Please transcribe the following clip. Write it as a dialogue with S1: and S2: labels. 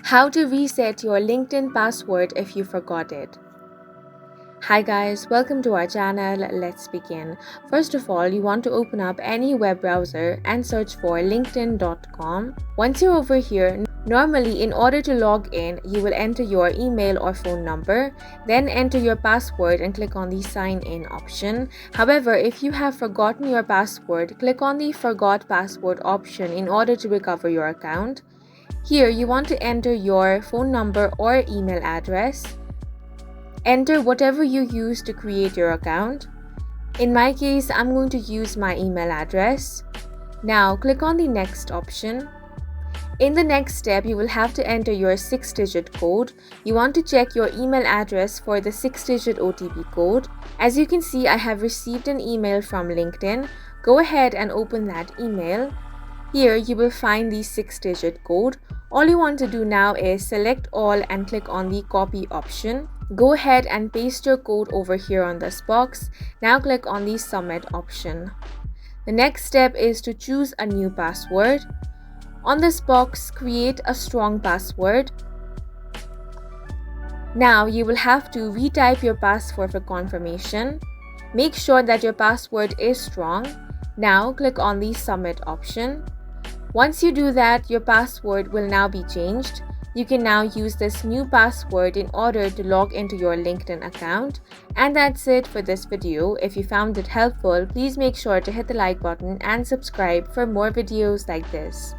S1: How to reset your LinkedIn password if you forgot it. Hi guys, welcome to our channel. Let's begin. First of all, you want to open up any web browser and search for linkedin.com. Once you're over here, normally in order to log in, you will enter your email or phone number, then enter your password and click on the sign in option. However, if you have forgotten your password, click on the forgot password option in order to recover your account. Here, you want to enter your phone number or email address. Enter whatever you use to create your account. In my case, I'm going to use my email address. Now, click on the next option. In the next step, you will have to enter your 6-digit code. You want to check your email address for the 6-digit OTP code. As you can see, I have received an email from LinkedIn. Go ahead and open that email. Here, you will find the 6-digit code. All you want to do now is select all and click on the copy option. Go ahead and paste your code over here on this box. Now click on the submit option. The next step is to choose a new password. On this box, create a strong password. Now you will have to retype your password for confirmation. Make sure that your password is strong. Now click on the submit option. Once you do that, your password will now be changed. You can now use this new password in order to log into your LinkedIn account. And that's it for this video. If you found it helpful, please make sure to hit the like button and subscribe for more videos like this.